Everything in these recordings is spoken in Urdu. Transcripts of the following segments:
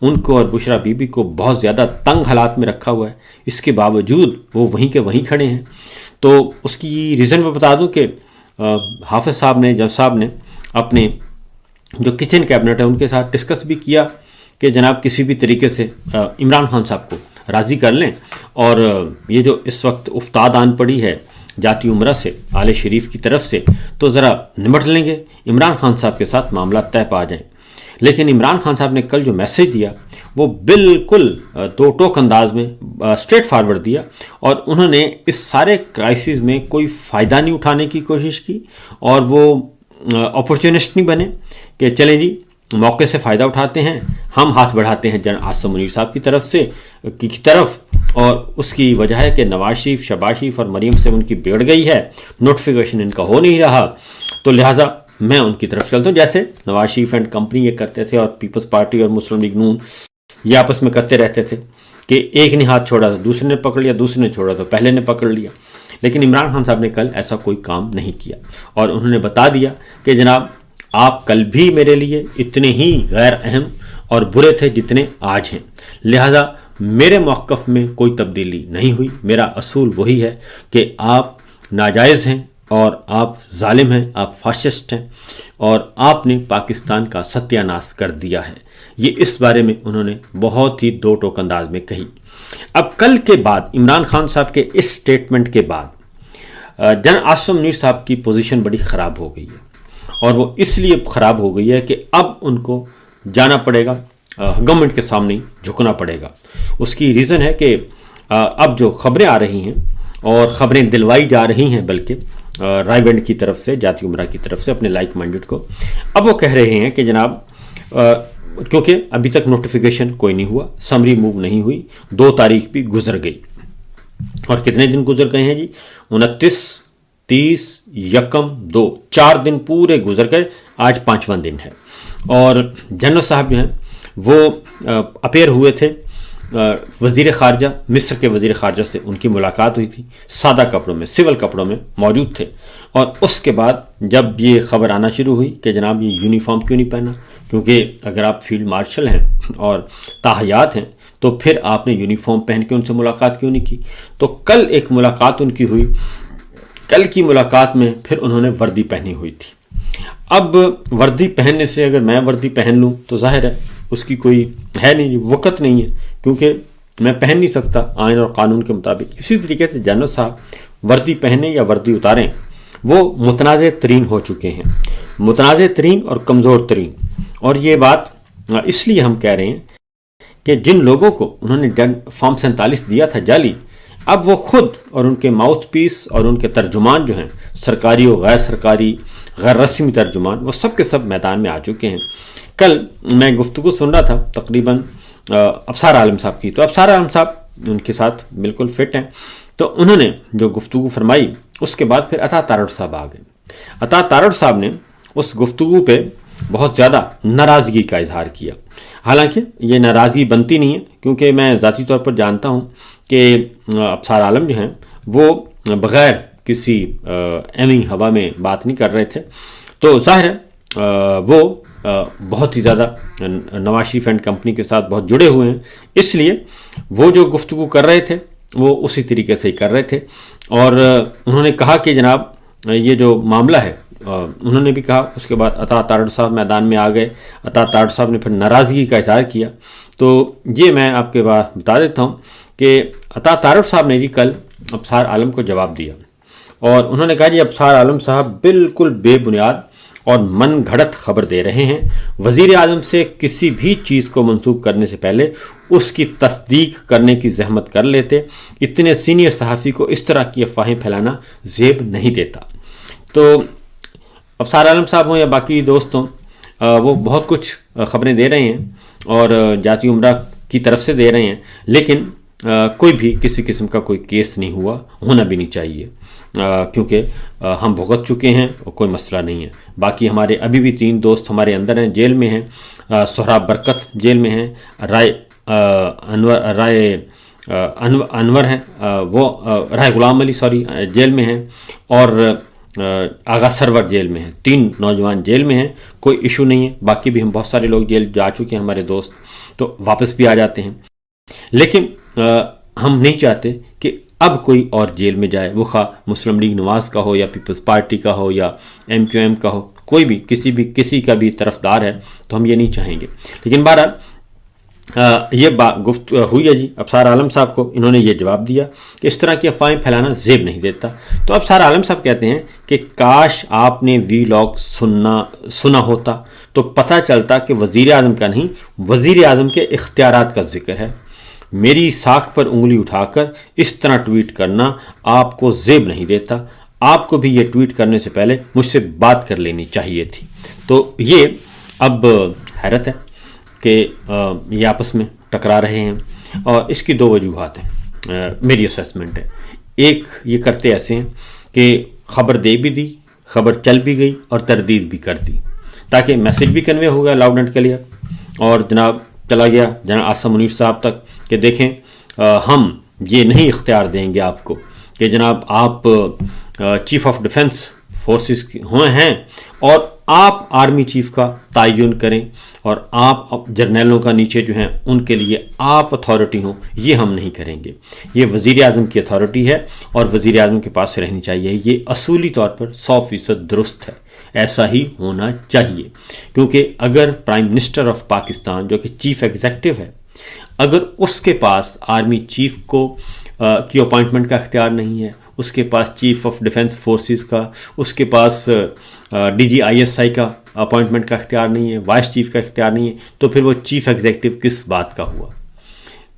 ان کو اور بشرا بی بی کو بہت زیادہ تنگ حالات میں رکھا ہوا ہے، اس کے باوجود وہ وہیں کے وہیں کھڑے ہیں۔ تو اس کی ریزن میں بتا دوں کہ حافظ صاحب نے، جج صاحب نے اپنے جو کچن کیبنٹ ہے ان کے ساتھ ڈسکس بھی کیا کہ جناب کسی بھی طریقے سے عمران خان صاحب کو راضی کر لیں، اور یہ جو اس وقت افتاد آن پڑی ہے جاتی عمرہ سے آل شریف کی طرف سے، تو ذرا نمٹ لیں گے، عمران خان صاحب کے ساتھ معاملات طے پا جائیں۔ لیکن عمران خان صاحب نے کل جو میسیج دیا وہ بالکل دو ٹوک انداز میں اسٹریٹ فارورڈ دیا، اور انہوں نے اس سارے کرائسس میں کوئی فائدہ نہیں اٹھانے کی کوشش کی، اور وہ اپورچونسٹ نہیں بنے کہ چلیں جی موقع سے فائدہ اٹھاتے ہیں، ہم ہاتھ بڑھاتے ہیں جنرل عاصم منیر صاحب کی طرف سے کی طرف، اور اس کی وجہ ہے کہ نواز شریف، شہباز شریف اور مریم سے ان کی بگڑ گئی ہے، نوٹیفیکیشن ان کا ہو نہیں رہا، تو لہٰذا میں ان کی طرف چلتا ہوں، جیسے نواز شریف اینڈ کمپنی یہ کرتے تھے، اور پیپلز پارٹی اور مسلم لیگ نون یہ آپس میں کرتے رہتے تھے کہ ایک نے ہاتھ چھوڑا تو دوسرے نے پکڑ لیا، دوسرے نے چھوڑا تو پہلے نے پکڑ لیا۔ لیکن عمران خان صاحب نے کل ایسا کوئی کام نہیں کیا، اور انہوں نے بتا دیا کہ جناب آپ کل بھی میرے لیے اتنے ہی غیر اہم اور برے تھے جتنے آج ہیں، لہذا میرے موقف میں کوئی تبدیلی نہیں ہوئی، میرا اصول وہی ہے کہ آپ ناجائز ہیں اور آپ ظالم ہیں، آپ فاشسٹ ہیں، اور آپ نے پاکستان کا ستیہ ناش کر دیا ہے۔ یہ اس بارے میں انہوں نے بہت ہی دو ٹوک انداز میں کہی۔ اب کل کے بعد عمران خان صاحب کے اس سٹیٹمنٹ کے بعد جنرل عاصم منیر صاحب کی پوزیشن بڑی خراب ہو گئی ہے، اور وہ اس لیے خراب ہو گئی ہے کہ اب ان کو جانا پڑے گا، گورنمنٹ کے سامنے جھکنا پڑے گا۔ اس کی ریزن ہے کہ اب جو خبریں آ رہی ہیں اور خبریں دلوائی جا رہی ہیں بلکہ رائے بینڈ کی طرف سے، جاتی عمرہ کی طرف سے اپنے لائک مائنڈڈ کو، اب وہ کہہ رہے ہیں کہ جناب کیونکہ ابھی تک نوٹیفیکیشن کوئی نہیں ہوا، سمری موو نہیں ہوئی، 2 تاریخ بھی گزر گئی، اور کتنے دن گزر گئے ہیں جی؟ 29، 30، 1، 2، 4 دن پورے گزر گئے، آج 5واں دن ہے۔ اور جنرل صاحب جو ہیں وہ اپیئر ہوئے تھے، وزیر خارجہ، مصر کے وزیر خارجہ سے ان کی ملاقات ہوئی تھی، سادہ کپڑوں میں، سول کپڑوں میں موجود تھے، اور اس کے بعد جب یہ خبر آنا شروع ہوئی کہ جناب یہ یونیفارم کیوں نہیں پہنا، کیونکہ اگر آپ فیلڈ مارشل ہیں اور تاحیات ہیں تو پھر آپ نے یونیفارم پہن کے ان سے ملاقات کیوں نہیں کی؟ تو کل ایک ملاقات ان کی ہوئی، کل کی ملاقات میں پھر انہوں نے وردی پہنی ہوئی تھی۔ اب وردی پہننے سے اگر میں وردی پہن لوں تو ظاہر ہے اس کی کوئی ہے نہیں، وقت نہیں ہے، کیونکہ میں پہن نہیں سکتا آئین اور قانون کے مطابق۔ اسی طریقے سے جنرل صاحب وردی پہنیں یا وردی اتاریں وہ متنازع ترین ہو چکے ہیں، متنازع ترین اور کمزور ترین، اور یہ بات اس لیے ہم کہہ رہے ہیں کہ جن لوگوں کو انہوں نے فارم 47 دیا تھا جعلی، اب وہ خود اور ان کے ماؤتھ پیس اور ان کے ترجمان جو ہیں، سرکاری و غیر سرکاری، غیر رسمی ترجمان، وہ سب کے سب میدان میں آ چکے ہیں۔ کل میں گفتگو سن رہا تھا تقریباً ابصار عالم صاحب کی، تو ابصار عالم صاحب ان کے ساتھ بالکل فٹ ہیں، تو انہوں نے جو گفتگو فرمائی اس کے بعد پھر عطا تارڑ صاحب آ گئے۔ عطا تارڑ صاحب نے اس گفتگو پہ بہت زیادہ ناراضگی کا اظہار کیا، حالانکہ یہ ناراضگی بنتی نہیں ہے، کیونکہ میں ذاتی طور پر جانتا ہوں کہ ابصار عالم جو ہیں وہ بغیر کسی ایمی ہوا میں بات نہیں کر رہے تھے، تو ظاہر ہے وہ بہت ہی زیادہ نواز شریف اینڈ کمپنی کے ساتھ بہت جڑے ہوئے ہیں، اس لیے وہ جو گفتگو کر رہے تھے وہ اسی طریقے سے ہی کر رہے تھے، اور انہوں نے کہا کہ جناب یہ جو معاملہ ہے، انہوں نے بھی کہا، اس کے بعد عطا تارڑ صاحب میدان میں آ گئے، عطا تارڑ صاحب نے پھر ناراضگی کا اظہار کیا۔ تو یہ میں آپ کے بعد بتا دیتا ہوں کہ عطا تارڑ صاحب نے جی کل ابصار عالم کو جواب دیا، اور انہوں نے کہا جی ابصار عالم صاحب بالکل بے بنیاد اور من گھڑت خبر دے رہے ہیں، وزیر اعظم سے کسی بھی چیز کو منسوخ کرنے سے پہلے اس کی تصدیق کرنے کی زحمت کر لیتے، اتنے سینئر صحافی کو اس طرح کی افواہیں پھیلانا زیب نہیں دیتا۔ تو ابصار عالم صاحب ہوں یا باقی دوست ہوں، وہ بہت کچھ خبریں دے رہے ہیں اور جاتی عمرہ کی طرف سے دے رہے ہیں، لیکن کوئی بھی کسی قسم کا کوئی کیس نہیں ہوا، ہونا بھی نہیں چاہیے، کیونکہ ہم بھگت چکے ہیں اور کوئی مسئلہ نہیں ہے۔ باقی ہمارے ابھی بھی 3 دوست ہمارے اندر ہیں، جیل میں ہیں، سہراب برکت جیل میں ہیں، رائے انور ہیں، وہ رائے غلام علی جیل میں ہیں، اور آغا سرور جیل میں ہیں، 3 نوجوان جیل میں ہیں، کوئی ایشو نہیں ہے، باقی بھی ہم بہت سارے لوگ جیل جا چکے ہیں ہمارے دوست، تو واپس بھی آ جاتے ہیں، لیکن ہم نہیں چاہتے کہ اب کوئی اور جیل میں جائے، وہ خواہ مسلم لیگ نواز کا ہو یا پیپلز پارٹی کا ہو یا MQM کا ہو، کوئی بھی کسی کا بھی طرفدار ہے تو ہم یہ نہیں چاہیں گے۔ لیکن بہرحال یہ گفت ہوئی ہے جی ابصار عالم صاحب کو، انہوں نے یہ جواب دیا کہ اس طرح کی افواہیں پھیلانا زیب نہیں دیتا۔ تو ابصار عالم صاحب کہتے ہیں کہ کاش آپ نے وی لاگ سنا ہوتا تو پتہ چلتا کہ وزیر اعظم کا نہیں، وزیر اعظم کے اختیارات کا ذکر ہے۔ میری ساکھ پر انگلی اٹھا کر اس طرح ٹویٹ کرنا آپ کو زیب نہیں دیتا، آپ کو بھی یہ ٹویٹ کرنے سے پہلے مجھ سے بات کر لینی چاہیے تھی۔ تو یہ اب حیرت ہے کہ یہ آپس میں ٹکرا رہے ہیں، اور اس کی 2 وجوہات ہیں، میری اسیسمنٹ ہے۔ ایک یہ کرتے ایسے ہیں کہ خبر دے بھی دی، خبر چل بھی گئی اور تردید بھی کر دی، تاکہ میسج بھی کنوے ہو گیا لاؤڈ اینڈ کلیئر، اور جناب چلا گیا جناب عاصم منیر صاحب تک کہ دیکھیں ہم یہ نہیں اختیار دیں گے آپ کو کہ جناب آپ چیف آف ڈیفنس فورسز ہوئے ہیں اور آپ آرمی چیف کا تعین کریں، اور آپ جرنیلوں کا نیچے جو ہیں ان کے لیے آپ اتھارٹی ہوں، یہ ہم نہیں کریں گے۔ یہ وزیر اعظم کی اتھارٹی ہے اور وزیر اعظم کے پاس رہنی چاہیے، یہ اصولی طور پر 100% درست ہے، ایسا ہی ہونا چاہیے، کیونکہ اگر پرائم منسٹر آف پاکستان جو کہ چیف ایگزیکٹو ہے، اگر اس کے پاس آرمی چیف کی اپوائنٹمنٹ کا اختیار نہیں ہے، اس کے پاس چیف آف ڈیفنس فورسز کا، اس کے پاس DGISI کا اپوائنٹمنٹ کا اختیار نہیں ہے، وائس چیف کا اختیار نہیں ہے، تو پھر وہ چیف ایگزیکٹو کس بات کا ہوا؟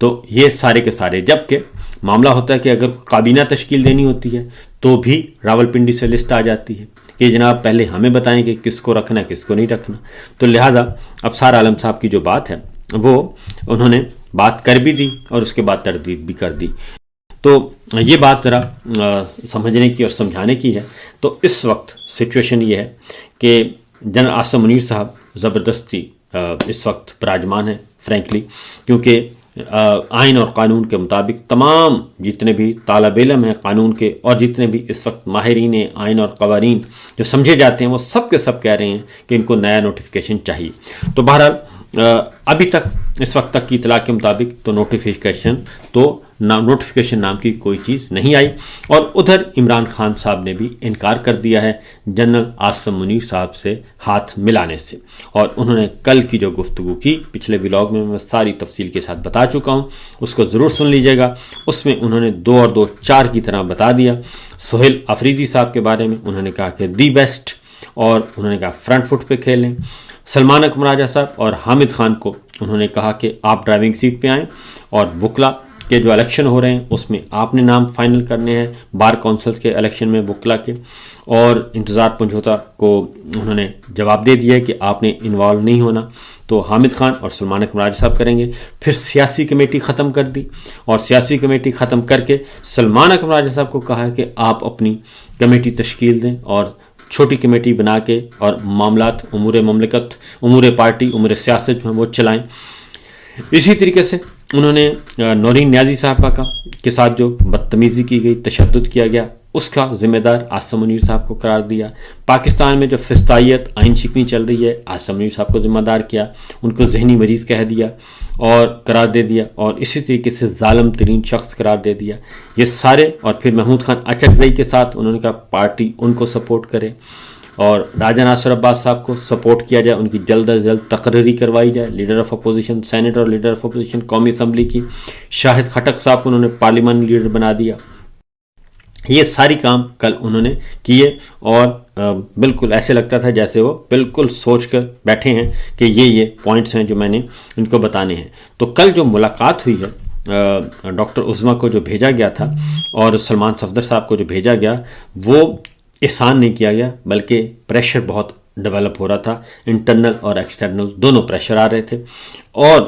تو یہ سارے کے سارے، جبکہ معاملہ ہوتا ہے کہ اگر کابینہ تشکیل دینی ہوتی ہے تو بھی راولپنڈی سے لسٹ آ جاتی ہے کہ جناب پہلے ہمیں بتائیں کہ کس کو رکھنا ہے کس کو نہیں رکھنا۔ تو لہٰذا ابصار عالم صاحب کی جو بات ہے وہ انہوں نے بات کر بھی دی اور اس کے بعد تردید بھی کر دی۔ تو یہ بات ذرا سمجھنے کی اور سمجھانے کی ہے۔ تو اس وقت سچویشن یہ ہے کہ جنرل عاصم منیر صاحب زبردستی اس وقت براجمان ہیں فرینکلی، کیونکہ آئین اور قانون کے مطابق تمام جتنے بھی طالب علم ہیں قانون کے اور جتنے بھی اس وقت ماہرین آئین اور قوانین جو سمجھے جاتے ہیں وہ سب کے سب کہہ رہے ہیں کہ ان کو نیا نوٹیفیکیشن چاہیے۔ تو بہرحال ابھی تک اس وقت تک کی اطلاع کے مطابق تو نوٹیفیکیشن نام کی کوئی چیز نہیں آئی، اور ادھر عمران خان صاحب نے بھی انکار کر دیا ہے جنرل عاصم منیر صاحب سے ہاتھ ملانے سے، اور انہوں نے کل کی جو گفتگو کی پچھلے ولاگ میں ساری تفصیل کے ساتھ بتا چکا ہوں، اس کو ضرور سن لیجیے گا۔ اس میں انہوں نے 2 اور 2 4 کی طرح بتا دیا۔ سہیل آفریدی صاحب کے بارے میں انہوں نے کہا کہ دی بیسٹ، اور انہوں نے کہا فرنٹ فٹ پہ کھیلیں۔ سلمان اکمل راجہ صاحب اور حامد خان کو انہوں نے کہا کہ آپ ڈرائیونگ سیٹ پہ آئیں، اور وکلا کے جو الیکشن ہو رہے ہیں اس میں آپ نے نام فائنل کرنے ہیں، بار کونسل کے الیکشن میں وکلا کے، اور انتظار پنجھوتا کو انہوں نے جواب دے دیا کہ آپ نے انوالو نہیں ہونا، تو حامد خان اور سلمان اکمل راجہ صاحب کریں گے۔ پھر سیاسی کمیٹی ختم کر دی، اور سیاسی کمیٹی ختم کر کے سلمان اکمل راجہ صاحب کو کہا ہے کہ آپ اپنی کمیٹی تشکیل دیں اور چھوٹی کمیٹی بنا کے اور معاملات امور مملکت، امور پارٹی، امور سیاست جو ہیں وہ چلائیں۔ اسی طریقے سے انہوں نے نورین نیازی صاحبہ کے ساتھ جو بدتمیزی کی گئی، تشدد کیا گیا، اس کا ذمہ دار عاصم منیر صاحب کو قرار دیا۔ پاکستان میں جو فسطائیت آئین شکنی چل رہی ہے، عاصم منیر صاحب کو ذمہ دار کیا، ان کو ذہنی مریض کہہ دیا اور قرار دے دیا، اور اسی طریقے سے ظالم ترین شخص قرار دے دیا۔ یہ سارے، اور پھر محمود خان اچکزئی کے ساتھ انہوں نے کہا پارٹی ان کو سپورٹ کرے، اور راجہ ناصر عباس صاحب کو سپورٹ کیا جائے، ان کی جلد از جلد تقرری کروائی جائے، لیڈر آف اپوزیشن سینٹ اور لیڈر آف اپوزیشن قومی اسمبلی کی۔ شاہد خٹک صاحب کو انہوں نے پارلیمانی لیڈر بنا دیا۔ یہ ساری کام کل انہوں نے کیے، اور بالکل ایسے لگتا تھا جیسے وہ بالکل سوچ کر بیٹھے ہیں کہ یہ پوائنٹس ہیں جو میں نے ان کو بتانے ہیں۔ تو کل جو ملاقات ہوئی ہے ڈاکٹر عظما کو جو بھیجا گیا تھا اور سلمان صفدر صاحب کو جو بھیجا گیا، وہ احسان نہیں کیا گیا، بلکہ پریشر بہت ڈیولپ ہو رہا تھا، انٹرنل اور ایکسٹرنل دونوں پریشر آ رہے تھے۔ اور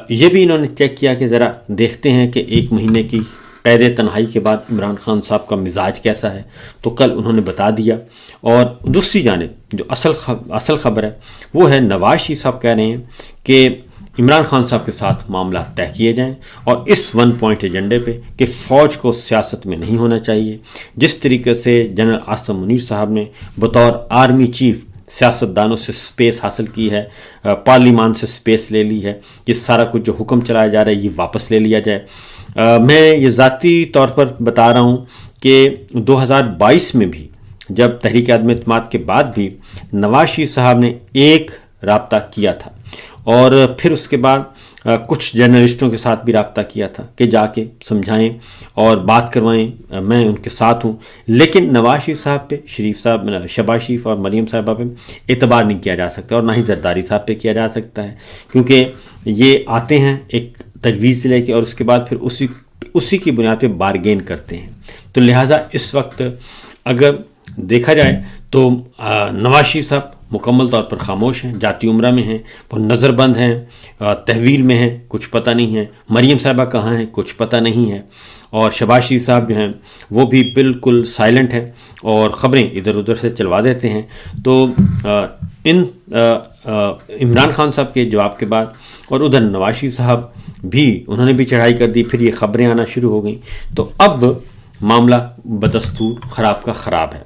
یہ بھی انہوں نے چیک کیا کہ ذرا دیکھتے ہیں کہ 1 مہینے کی قید تنہائی کے بعد عمران خان صاحب کا مزاج کیسا ہے، تو کل انہوں نے بتا دیا۔ اور دوسری جانب جو اصل خبر ہے وہ ہے نواز شریف صاحب کہہ رہے ہیں کہ عمران خان صاحب کے ساتھ معاملہ طے کیے جائیں اور اس 1 پوائنٹ ایجنڈے پہ کہ فوج کو سیاست میں نہیں ہونا چاہیے، جس طریقے سے جنرل عاصم منیر صاحب نے بطور آرمی چیف سیاستدانوں سے سپیس حاصل کی ہے، پارلیمان سے سپیس لے لی ہے، یہ سارا کچھ جو حکم چلایا جا رہا ہے یہ واپس لے لیا جائے۔ میں یہ ذاتی طور پر بتا رہا ہوں کہ 2022 میں بھی جب تحریک عدم اعتماد کے بعد بھی نواز شریف صاحب نے ایک رابطہ کیا تھا اور پھر اس کے بعد کچھ جرنلسٹوں کے ساتھ بھی رابطہ کیا تھا کہ جا کے سمجھائیں اور بات کروائیں، میں ان کے ساتھ ہوں، لیکن نواز شریف صاحب پہ، شہباز شریف اور مریم صاحبہ پہ اعتبار نہیں کیا جا سکتا، اور نہ ہی زرداری صاحب پہ کیا جا سکتا ہے، کیونکہ یہ آتے ہیں ایک تجویز لے کے اور اس کے بعد پھر اسی کی بنیاد پہ بارگین کرتے ہیں۔ تو لہٰذا اس وقت اگر دیکھا جائے تو نواز شریف صاحب مکمل طور پر خاموش ہیں، جاتی عمرہ میں ہیں، وہ نظر بند ہیں، تحویل میں ہیں، کچھ پتہ نہیں ہے، مریم صاحبہ کہاں ہیں کچھ پتہ نہیں ہے، اور شہباز شریف صاحب جو ہیں وہ بھی بالکل سائلنٹ ہیں اور خبریں ادھر ادھر سے چلوا دیتے ہیں۔ تو عمران خان صاحب کے جواب کے بعد اور ادھر نواز شریف صاحب بھی انہوں نے بھی چڑھائی کر دی، پھر یہ خبریں آنا شروع ہو گئیں، تو اب معاملہ بدستور خراب کا خراب ہے۔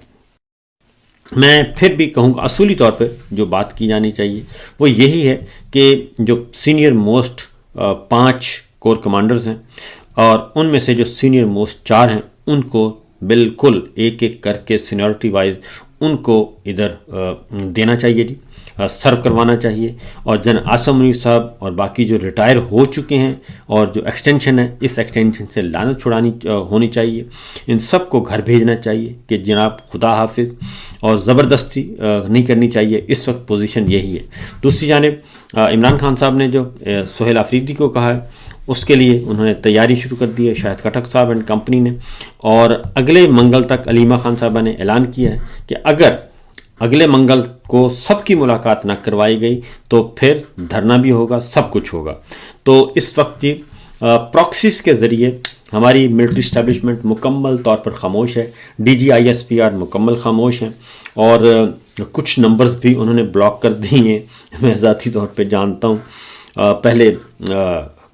میں پھر بھی کہوں گا اصولی طور پہ جو بات کی جانی چاہیے وہ یہی ہے کہ جو سینئر موسٹ 5 کور کمانڈرز ہیں اور ان میں سے جو سینئر موسٹ 4 ہیں ان کو بالکل ایک ایک کر کے سینیورٹی وائز ان کو ادھر دینا چاہیے، جی سرو کروانا چاہیے، اور جنرل عاصم منیر صاحب اور باقی جو ریٹائر ہو چکے ہیں اور جو ایکسٹینشن ہے اس ایکسٹینشن سے لعنت چھڑانی ہونی چاہیے، ان سب کو گھر بھیجنا چاہیے کہ جناب خدا حافظ، اور زبردستی نہیں کرنی چاہیے، اس وقت پوزیشن یہی ہے۔ دوسری جانب عمران خان صاحب نے جو سہیل آفریدی کو کہا ہے اس کے لیے انہوں نے تیاری شروع کر دی ہے، شاہد خٹک صاحب اینڈ کمپنی نے، اور اگلے منگل تک علیمہ خان صاحبہ نے اعلان کیا ہے کہ اگر اگلے منگل کو سب کی ملاقات نہ کروائی گئی تو پھر دھرنا بھی ہوگا، سب کچھ ہوگا۔ تو اس وقت جی پراکسیز کے ذریعے ہماری ملٹری اسٹیبلشمنٹ مکمل طور پر خاموش ہے، D G I S P R مکمل خاموش ہیں، اور کچھ نمبرز بھی انہوں نے بلاک کر دی ہیں، میں ذاتی طور پہ جانتا ہوں۔ پہلے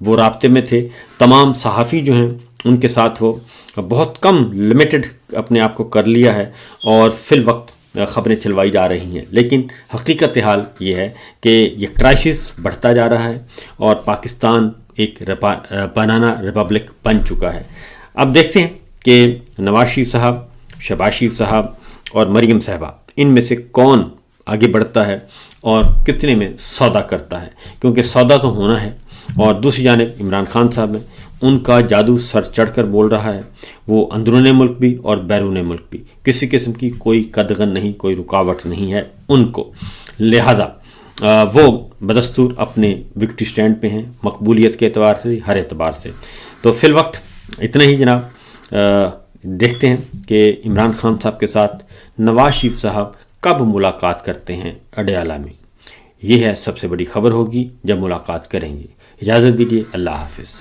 وہ رابطے میں تھے، تمام صحافی جو ہیں ان کے ساتھ وہ بہت کم لمیٹڈ اپنے آپ کو کر لیا ہے اور فی الوقت خبریں چلوائی جا رہی ہیں، لیکن حقیقت حال یہ ہے کہ یہ کرائسس بڑھتا جا رہا ہے اور پاکستان ایک بنانا ریپبلک بن چکا ہے۔ اب دیکھتے ہیں کہ نواز شریف صاحب، شہباز شریف صاحب اور مریم صاحبہ ان میں سے کون آگے بڑھتا ہے اور کتنے میں سودا کرتا ہے، کیونکہ سودا تو ہونا ہے، اور دوسری جانب عمران خان صاحب ہیں، ان کا جادو سر چڑھ کر بول رہا ہے، وہ اندرون ملک بھی اور بیرون ملک بھی، کسی قسم کی کوئی قدغن نہیں، کوئی رکاوٹ نہیں ہے ان کو، لہذا وہ بدستور اپنے وکٹری سٹینڈ پہ ہیں، مقبولیت کے اعتبار سے، ہر اعتبار سے۔ تو فی الوقت اتنا ہی جناب، دیکھتے ہیں کہ عمران خان صاحب کے ساتھ نواز شریف صاحب کب ملاقات کرتے ہیں اڈیالہ میں، یہ ہے سب سے بڑی خبر ہوگی جب ملاقات کریں گے۔ اجازت دیجیے، اللہ حافظ۔